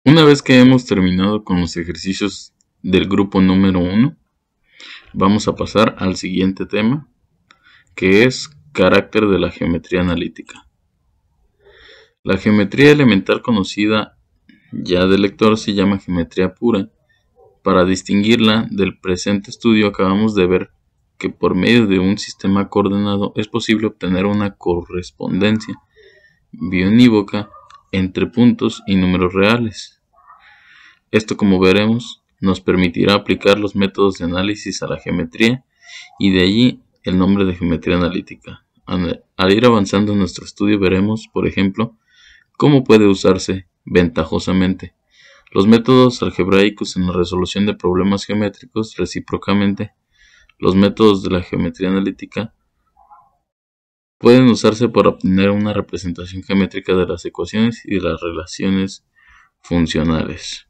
Una vez que hemos terminado con los ejercicios del grupo número 1, vamos a pasar al siguiente tema, que es carácter de la geometría analítica. La geometría elemental conocida ya del lector se llama geometría pura. Para distinguirla del presente estudio acabamos de ver que por medio de un sistema coordenado es posible obtener una correspondencia biunívoca entre puntos y números reales. Esto, como veremos, nos permitirá aplicar los métodos de análisis a la geometría y de allí el nombre de geometría analítica. Al ir avanzando en nuestro estudio veremos, por ejemplo, cómo puede usarse ventajosamente los métodos algebraicos en la resolución de problemas geométricos. Recíprocamente, los métodos de la geometría analítica pueden usarse para obtener una representación geométrica de las ecuaciones y de las relaciones funcionales.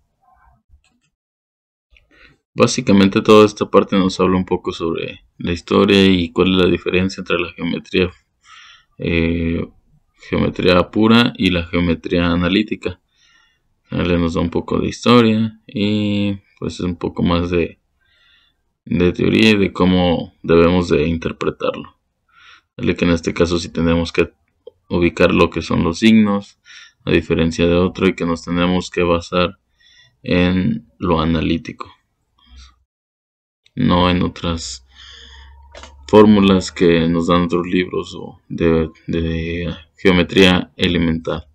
Básicamente toda esta parte nos habla un poco sobre la historia y cuál es la diferencia entre la geometría pura y la geometría analítica. Nos da un poco de historia y pues un poco más de teoría y de cómo debemos de interpretarlo. Que en este caso sí tenemos que ubicar lo que son los signos, a diferencia de otro, y que nos tenemos que basar en lo analítico, no en otras fórmulas que nos dan otros libros o de geometría elemental.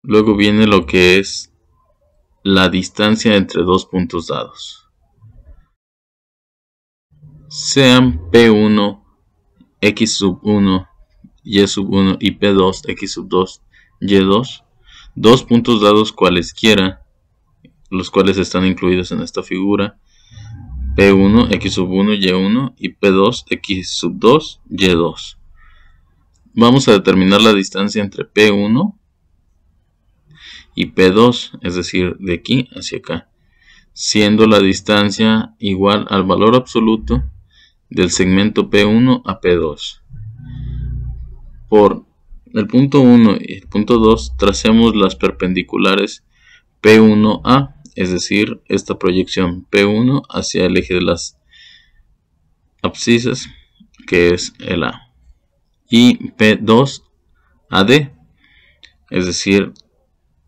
Luego viene lo que es la distancia entre dos puntos dados. Sean P1, X sub 1, Y sub 1 y P2, X sub 2, Y2, dos puntos dados cualesquiera, los cuales están incluidos en esta figura, P1, X sub 1, Y1 y P2, X sub 2, Y2. Vamos a determinar la distancia entre P1 y P2, es decir, de aquí hacia acá, siendo la distancia igual al valor absoluto del segmento P1 a P2. Por el punto 1 y el punto 2 tracemos las perpendiculares P1A, es decir, esta proyección P1 hacia el eje de las abscisas, que es el A, y P2 AD, es decir,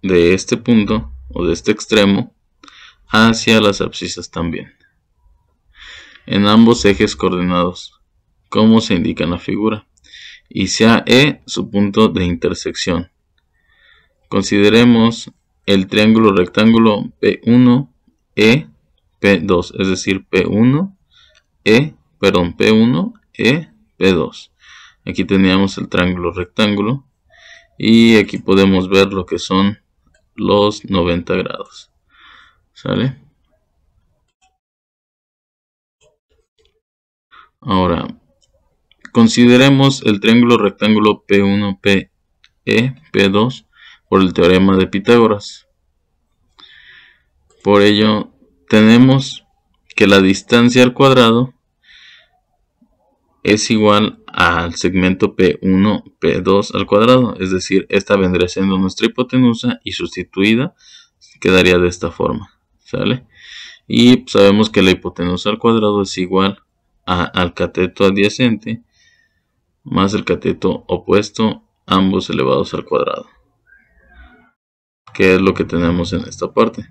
de este punto o de este extremo hacia las abscisas también, en ambos ejes coordenados, como se indica en la figura, y sea E su punto de intersección. Consideremos el triángulo rectángulo P1, E, P2, es decir, P1, E, P2. Aquí teníamos el triángulo rectángulo y aquí podemos ver lo que son los 90 grados. ¿Sale? Ahora, consideremos el triángulo rectángulo P1, PE, P2 por el teorema de Pitágoras. Por ello, tenemos que la distancia al cuadrado es igual al segmento P1, P2 al cuadrado, es decir, esta vendría siendo nuestra hipotenusa y sustituida quedaría de esta forma, ¿sale? Y sabemos que la hipotenusa al cuadrado es igual al cateto adyacente más el cateto opuesto, ambos elevados al cuadrado, que es lo que tenemos en esta parte.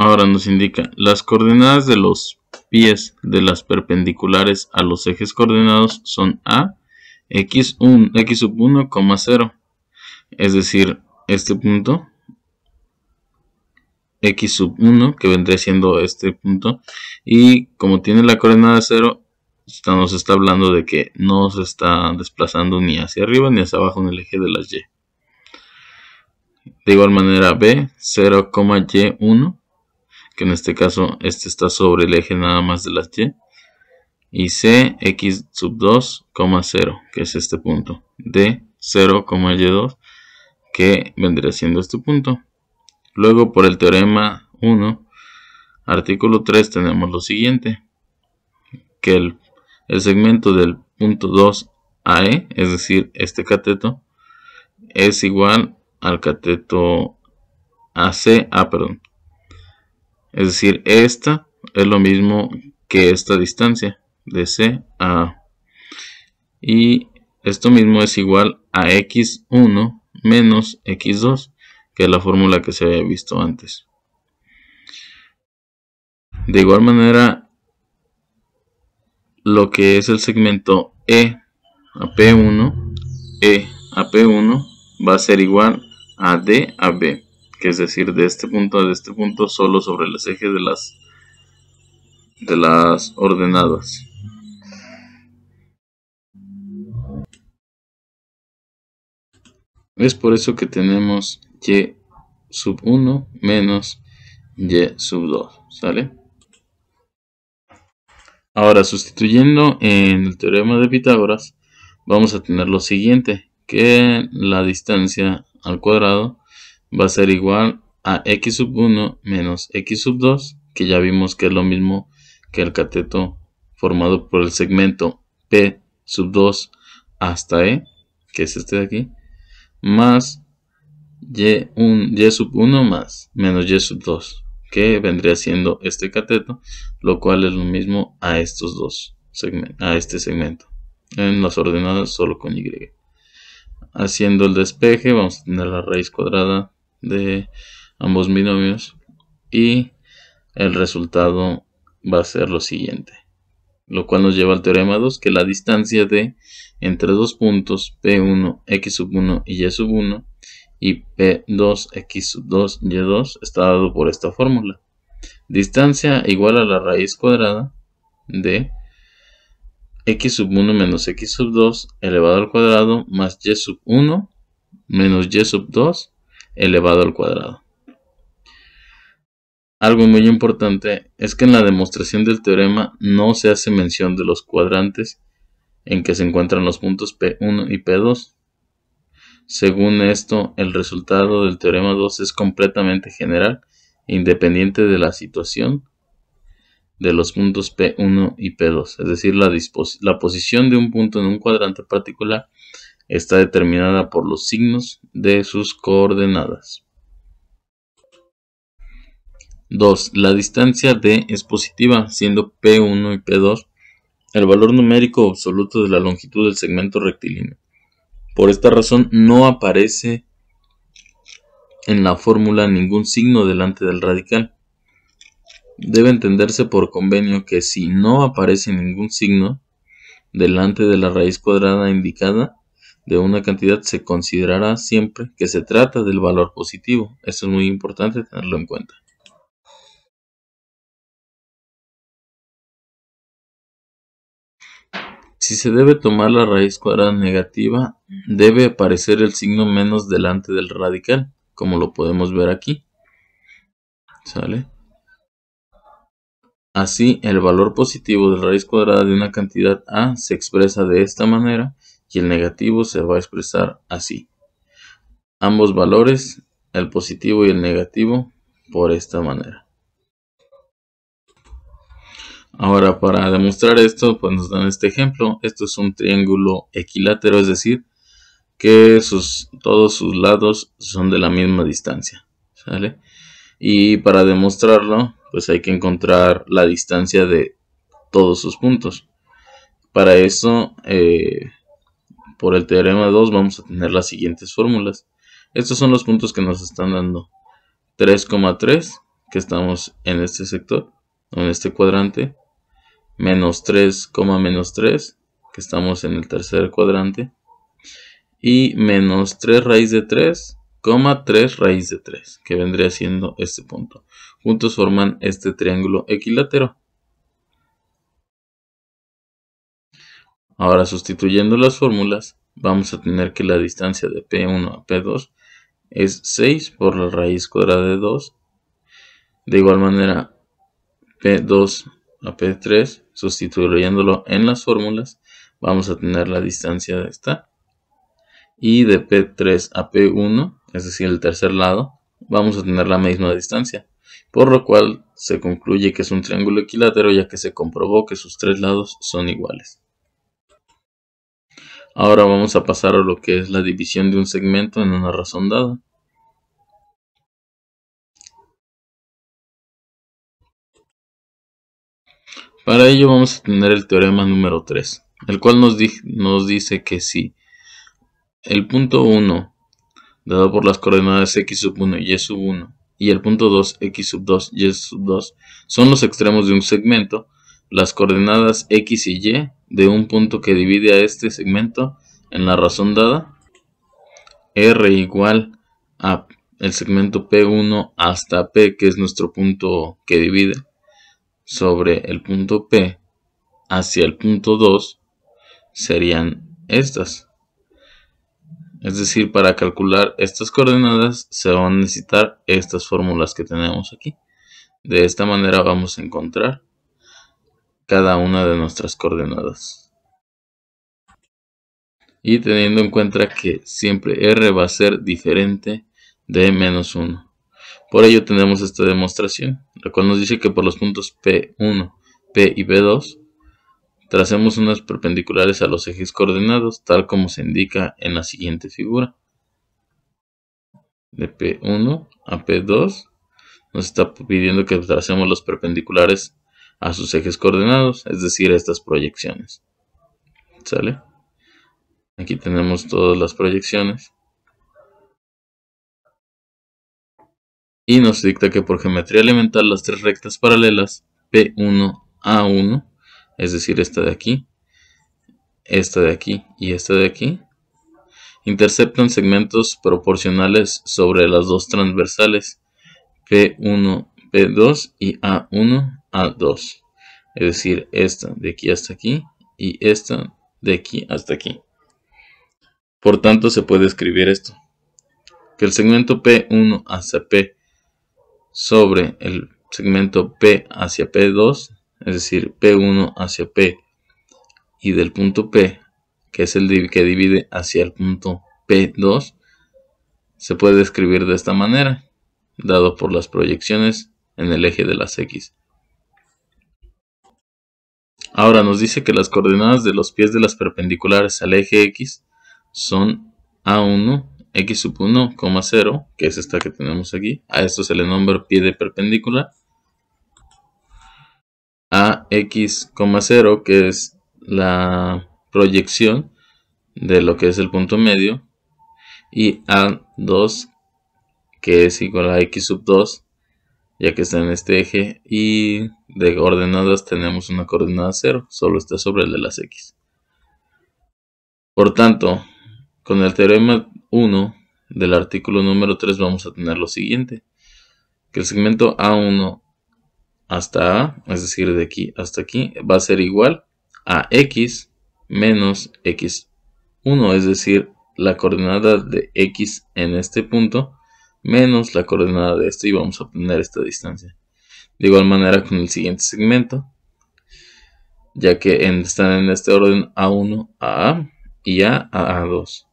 Ahora nos indica las coordenadas de los pies de las perpendiculares a los ejes coordenados son A, X1, X sub 1, 0, es decir, este punto, X sub 1, que vendría siendo este punto, y como tiene la coordenada 0, nos está hablando de que no se está desplazando ni hacia arriba ni hacia abajo en el eje de las Y. De igual manera B, 0, Y1, que en este caso este está sobre el eje nada más de las Y, y C x sub 2, 0, que es este punto, D 0, y2, que vendría siendo este punto. Luego por el teorema 1, artículo 3, tenemos lo siguiente, que el segmento del punto 2 AE, es decir, este cateto, es igual al cateto AC, perdón. Es decir, esta es lo mismo que esta distancia de C a A. Y esto mismo es igual a x1 menos x2, que es la fórmula que se había visto antes. De igual manera, lo que es el segmento E a P1, va a ser igual a D a B, que es decir, de este punto a este punto solo sobre los ejes de las ordenadas. Es por eso que tenemos y sub 1 menos y sub 2, ¿sale? Ahora, sustituyendo en el teorema de Pitágoras, vamos a tener lo siguiente, que la distancia al cuadrado va a ser igual a x sub 1 menos x sub 2, que ya vimos que es lo mismo que el cateto formado por el segmento P sub 2 hasta E, que es este de aquí, más y sub 1 más menos y sub 2, que vendría siendo este cateto, lo cual es lo mismo a estos dos segmentos, a este segmento, en las ordenadas solo con y. Haciendo el despeje, vamos a tener la raíz cuadrada de ambos binomios y el resultado va a ser lo siguiente, lo cual nos lleva al teorema 2, que la distancia de entre dos puntos P1, x sub 1 y y sub 1 y P2, x sub 2, y2 está dado por esta fórmula. Distancia igual a la raíz cuadrada de x sub 1 menos x sub 2 elevado al cuadrado más y sub 1 menos y sub 2 elevado al cuadrado. Algo muy importante es que en la demostración del teorema no se hace mención de los cuadrantes en que se encuentran los puntos P1 y P2. Según esto, el resultado del teorema 2 es completamente general, independiente de la situación de los puntos P1 y P2. Es decir, la posición de un punto en un cuadrante particular está determinada por los signos de sus coordenadas. 2. La distancia D es positiva, siendo P1 y P2 el valor numérico absoluto de la longitud del segmento rectilíneo. Por esta razón no aparece en la fórmula ningún signo delante del radical. Debe entenderse por convenio que si no aparece ningún signo delante de la raíz cuadrada indicada de una cantidad, se considerará siempre que se trata del valor positivo. Esto es muy importante tenerlo en cuenta. Si se debe tomar la raíz cuadrada negativa, debe aparecer el signo menos delante del radical, como lo podemos ver aquí. ¿Sale? Así, el valor positivo de la raíz cuadrada de una cantidad A se expresa de esta manera y el negativo se va a expresar así. Ambos valores, el positivo y el negativo, por esta manera. Ahora, para demostrar esto, pues nos dan este ejemplo. Esto es un triángulo equilátero, es decir, que todos sus lados son de la misma distancia, ¿sale? Y para demostrarlo, pues hay que encontrar la distancia de todos sus puntos. Para eso, por el teorema 2 vamos a tener las siguientes fórmulas. Estos son los puntos que nos están dando. 3,3, que estamos en este sector, o en este cuadrante. Menos 3, menos 3, que estamos en el tercer cuadrante. Y menos 3 raíz de 3, 3 raíz de 3, que vendría siendo este punto. Juntos forman este triángulo equilátero. Ahora, sustituyendo las fórmulas, vamos a tener que la distancia de P1 a P2 es 6 por la raíz cuadrada de 2. De igual manera, P2 a P3 sustituyéndolo en las fórmulas, vamos a tener la distancia de esta. Y de P3 a P1, es decir, el tercer lado, vamos a tener la misma distancia, por lo cual se concluye que es un triángulo equilátero, ya que se comprobó que sus tres lados son iguales. Ahora vamos a pasar a lo que es la división de un segmento en una razón dada. Para ello vamos a tener el teorema número 3, el cual nos dice que si el punto 1 dado por las coordenadas x1 y y1 y el punto 2 x2 y y2 son los extremos de un segmento, las coordenadas x y y de un punto que divide a este segmento en la razón dada, r igual a el segmento P1 hasta P, que es nuestro punto que divide, sobre el punto P hacia el punto 2, serían estas. Es decir, para calcular estas coordenadas se van a necesitar estas fórmulas que tenemos aquí. De esta manera vamos a encontrar cada una de nuestras coordenadas. Y teniendo en cuenta que siempre r va a ser diferente de menos 1. Por ello tenemos esta demostración, la cual nos dice que por los puntos P1, P y P2 tracemos unas perpendiculares a los ejes coordenados, tal como se indica en la siguiente figura. De P1 a P2 nos está pidiendo que tracemos los perpendiculares a sus ejes coordenados, es decir, estas proyecciones. ¿Sale? Aquí tenemos todas las proyecciones. Y nos dicta que por geometría elemental las tres rectas paralelas P1 a 1, es decir, esta de aquí y esta de aquí, interceptan segmentos proporcionales sobre las dos transversales P1, P2 y A1, A2. Es decir, esta de aquí hasta aquí y esta de aquí hasta aquí. Por tanto, se puede escribir esto: que el segmento P1 hacia P sobre el segmento P hacia P2, es decir, P1 hacia P y del punto P, que es el que divide hacia el punto P2, se puede escribir de esta manera, dado por las proyecciones en el eje de las X. Ahora nos dice que las coordenadas de los pies de las perpendiculares al eje X son A1, X1, 0, que es esta que tenemos aquí. A esto se le nombra pie de perpendicular. A X, 0, que es la proyección de lo que es el punto medio. Y A2, que es igual a X2, ya que está en este eje. Y de coordenadas tenemos una coordenada 0, solo está sobre el de las X. Por tanto, con el teorema 1 del artículo número 3 vamos a tener lo siguiente: que el segmento A1 hasta A, es decir, de aquí hasta aquí, va a ser igual a X menos X1, es decir, la coordenada de X en este punto menos la coordenada de este, y vamos a obtener esta distancia. De igual manera con el siguiente segmento, ya que están en este orden A1 a A y A a A2.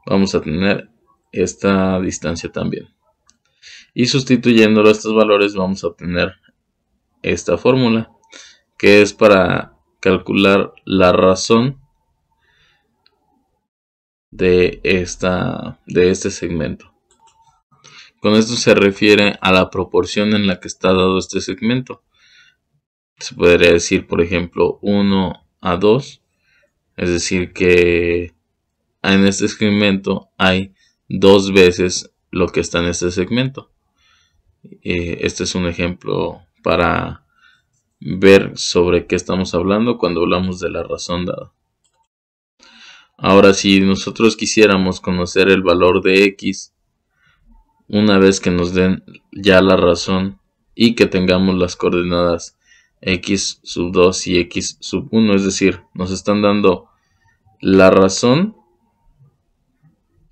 Vamos a tener esta distancia también. Y sustituyéndolo a estos valores vamos a obtener esta fórmula, que es para calcular la razón de este segmento. Con esto se refiere a la proporción en la que está dado este segmento. Se podría decir, por ejemplo, 1 a 2, es decir, que en este segmento hay 2 veces lo que está en este segmento. Este es un ejemplo para ver sobre qué estamos hablando cuando hablamos de la razón dada. Ahora, si nosotros quisiéramos conocer el valor de X, una vez que nos den ya la razón y que tengamos las coordenadas X2 y X1, es decir, nos están dando la razón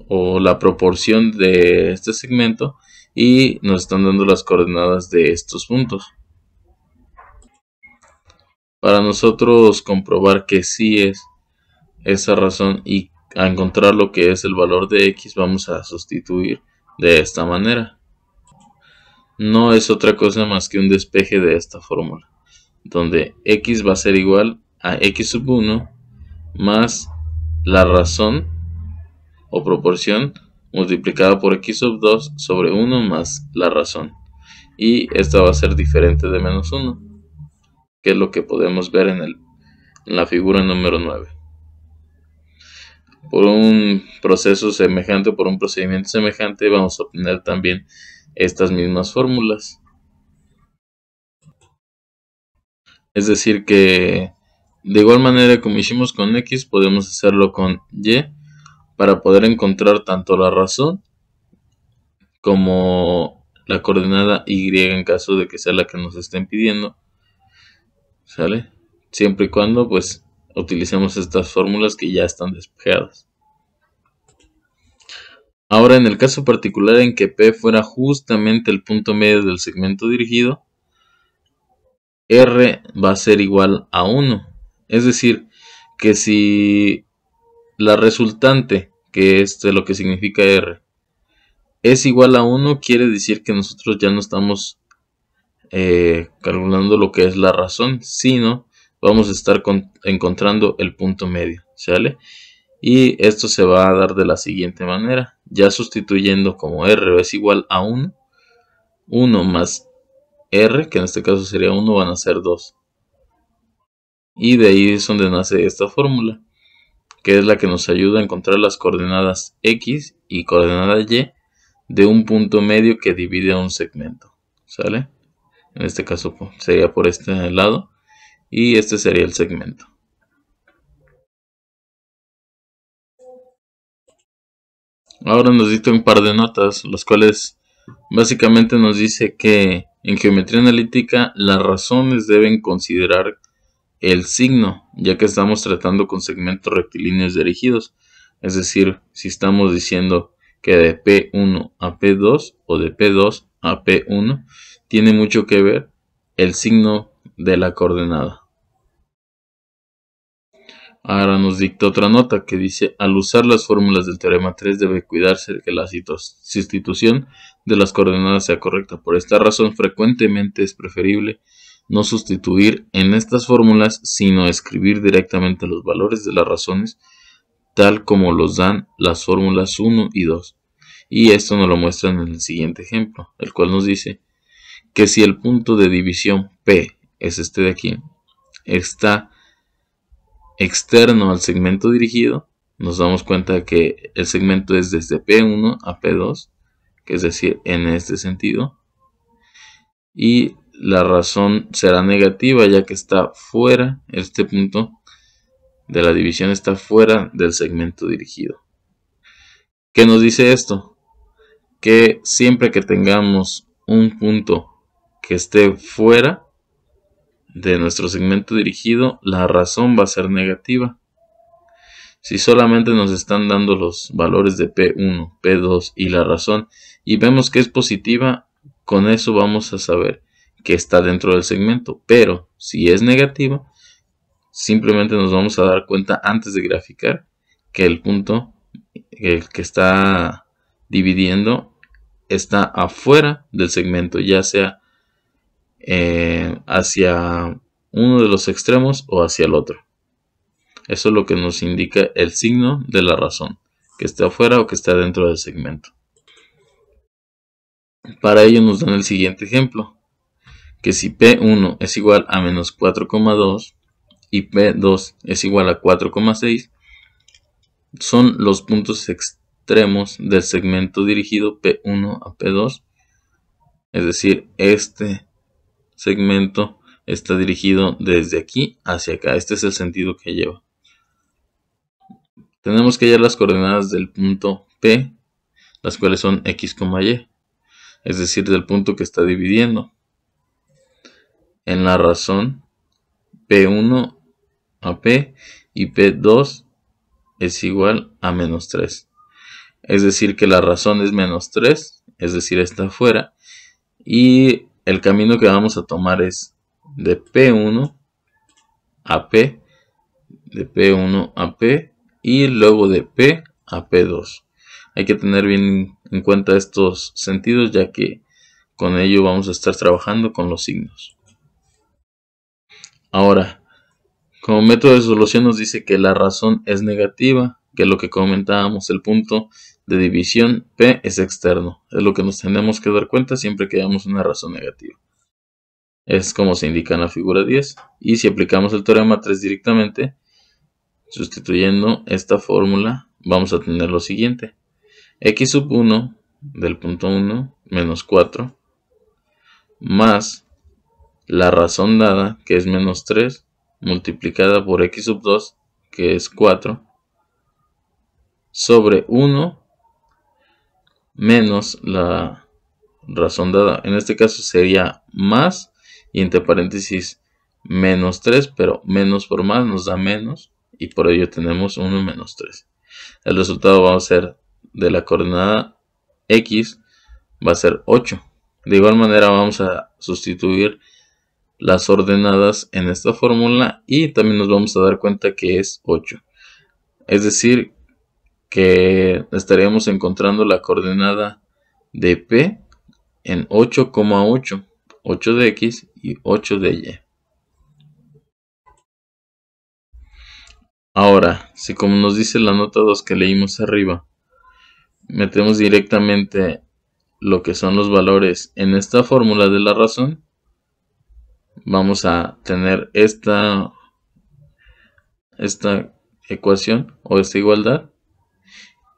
o la proporción de este segmento y nos están dando las coordenadas de estos puntos. Para nosotros comprobar que sí es esa razón y a encontrar lo que es el valor de x, vamos a sustituir de esta manera. No es otra cosa más que un despeje de esta fórmula, donde x va a ser igual a x sub 1 más la razón o proporción multiplicada por x sub 2 sobre 1 más la razón. Y esta va a ser diferente de menos 1, que es lo que podemos ver en la figura número 9. Por un proceso semejante, por un procedimiento semejante, vamos a obtener también estas mismas fórmulas. Es decir que de igual manera como hicimos con x, podemos hacerlo con y para poder encontrar tanto la razón como la coordenada y en caso de que sea la que nos estén pidiendo. ¿Sale? Siempre y cuando pues utilicemos estas fórmulas que ya están despejadas. Ahora, en el caso particular en que P fuera justamente el punto medio del segmento dirigido, R va a ser igual a 1. Es decir, que si la resultante, que es lo que significa R, es igual a 1, quiere decir que nosotros ya no estamos calculando lo que es la razón, sino vamos a estar encontrando el punto medio, ¿sale? Y esto se va a dar de la siguiente manera, ya sustituyendo como R es igual a 1, 1 más R, que en este caso sería 1, van a ser 2. Y de ahí es donde nace esta fórmula, que es la que nos ayuda a encontrar las coordenadas X y coordenada Y de un punto medio que divide un segmento, ¿sale? En este caso sería por este lado y este sería el segmento. Ahora nos dicta un par de notas, las cuales básicamente nos dice que en geometría analítica las razones deben considerar el signo, ya que estamos tratando con segmentos rectilíneos dirigidos. Es decir, si estamos diciendo que de P1 a P2 o de P2 a P1, tiene mucho que ver el signo de la coordenada. Ahora nos dicta otra nota que dice: al usar las fórmulas del teorema 3 debe cuidarse de que la sustitución de las coordenadas sea correcta. Por esta razón, frecuentemente es preferible no sustituir en estas fórmulas, sino escribir directamente los valores de las razones tal como los dan las fórmulas 1 y 2. Y esto nos lo muestran en el siguiente ejemplo, el cual nos dice que si el punto de división P es este de aquí, está externo al segmento dirigido, nos damos cuenta que el segmento es desde P1 a P2, que es decir, en este sentido, y la razón será negativa ya que está fuera, este punto de la división está fuera del segmento dirigido. ¿Qué nos dice esto? Que siempre que tengamos un punto que esté fuera de nuestro segmento dirigido, la razón va a ser negativa. Si solamente nos están dando los valores de P1, P2 y la razón y vemos que es positiva, con eso vamos a saber que está dentro del segmento. Pero si es negativa, simplemente nos vamos a dar cuenta antes de graficar que el punto el que está dividiendo está afuera del segmento, ya sea hacia uno de los extremos o hacia el otro. Eso es lo que nos indica el signo de la razón, que esté afuera o que esté dentro del segmento. Para ello nos dan el siguiente ejemplo, que si P1 es igual a menos 4,2 y P2 es igual a 4,6, son los puntos extremos del segmento dirigido P1 a P2, es decir, este segmento está dirigido desde aquí hacia acá. Este es el sentido que lleva. Tenemos que hallar las coordenadas del punto P, las cuales son X, Y, es decir, del punto que está dividiendo. En la razón, P1 a P y P2 es igual a menos 3. Es decir, que la razón es menos 3, es decir, está afuera. Y el camino que vamos a tomar es de P1 a P, de P1 a P y luego de P a P2. Hay que tener bien en cuenta estos sentidos, ya que con ello vamos a estar trabajando con los signos. Ahora, como método de solución nos dice que la razón es negativa, que lo que comentábamos, el punto de división P es externo. Es lo que nos tenemos que dar cuenta siempre que hayamos una razón negativa. Es como se indica en la figura 10. Y si aplicamos el teorema 3 directamente, sustituyendo esta fórmula, vamos a tener lo siguiente. X sub 1 del punto 1 menos 4 más la razón dada, que es menos 3, multiplicada por X sub 2, que es 4, sobre 1 menos la razón dada. En este caso sería más, y entre paréntesis menos 3, pero menos por más nos da menos, y por ello tenemos 1 menos 3. El resultado va a ser de la coordenada X, va a ser 8. De igual manera vamos a sustituir las ordenadas en esta fórmula y también nos vamos a dar cuenta que es 8. Es decir, que estaríamos encontrando la coordenada de P en 8,8, 8 de X y 8 de Y. Ahora, si como nos dice la nota 2 que leímos arriba, metemos directamente lo que son los valores en esta fórmula de la razón, vamos a tener esta ecuación o esta igualdad,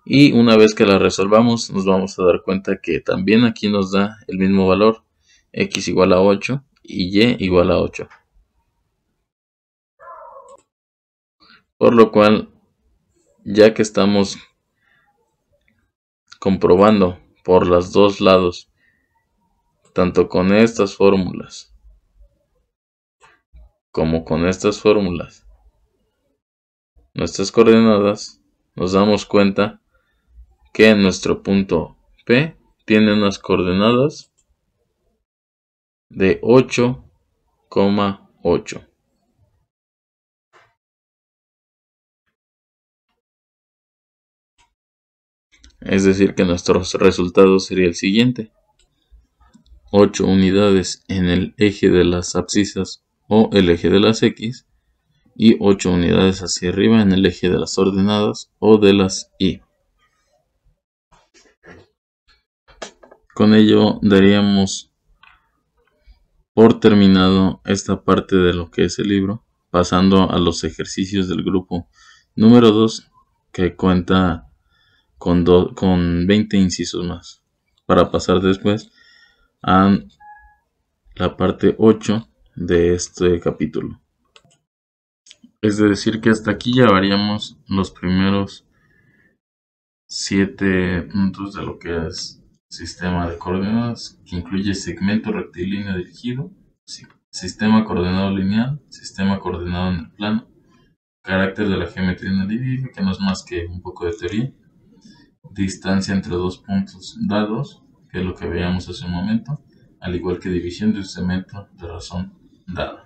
y una vez que la resolvamos nos vamos a dar cuenta que también aquí nos da el mismo valor, X igual a 8 y Y igual a 8, por lo cual, ya que estamos comprobando por los dos lados, tanto con estas fórmulas como con estas fórmulas, nuestras coordenadas, nos damos cuenta que nuestro punto P tiene unas coordenadas de 8,8. Es decir, que nuestro resultado sería el siguiente: 8 unidades en el eje de las abscisas o el eje de las X, y 8 unidades hacia arriba en el eje de las ordenadas o de las Y. Con ello daríamos por terminado esta parte de lo que es el libro, pasando a los ejercicios del grupo número 2, que cuenta con 20 incisos más, para pasar después a la parte 8 de este capítulo. Es decir, que hasta aquí ya veríamos los primeros 7 puntos de lo que es sistema de coordenadas, que incluye segmento rectilíneo dirigido, sistema coordenado lineal, sistema coordenado en el plano, carácter de la geometría analítica, que no es más que un poco de teoría, distancia entre dos puntos dados, que es lo que veíamos hace un momento, al igual que división de un segmento de razón dada.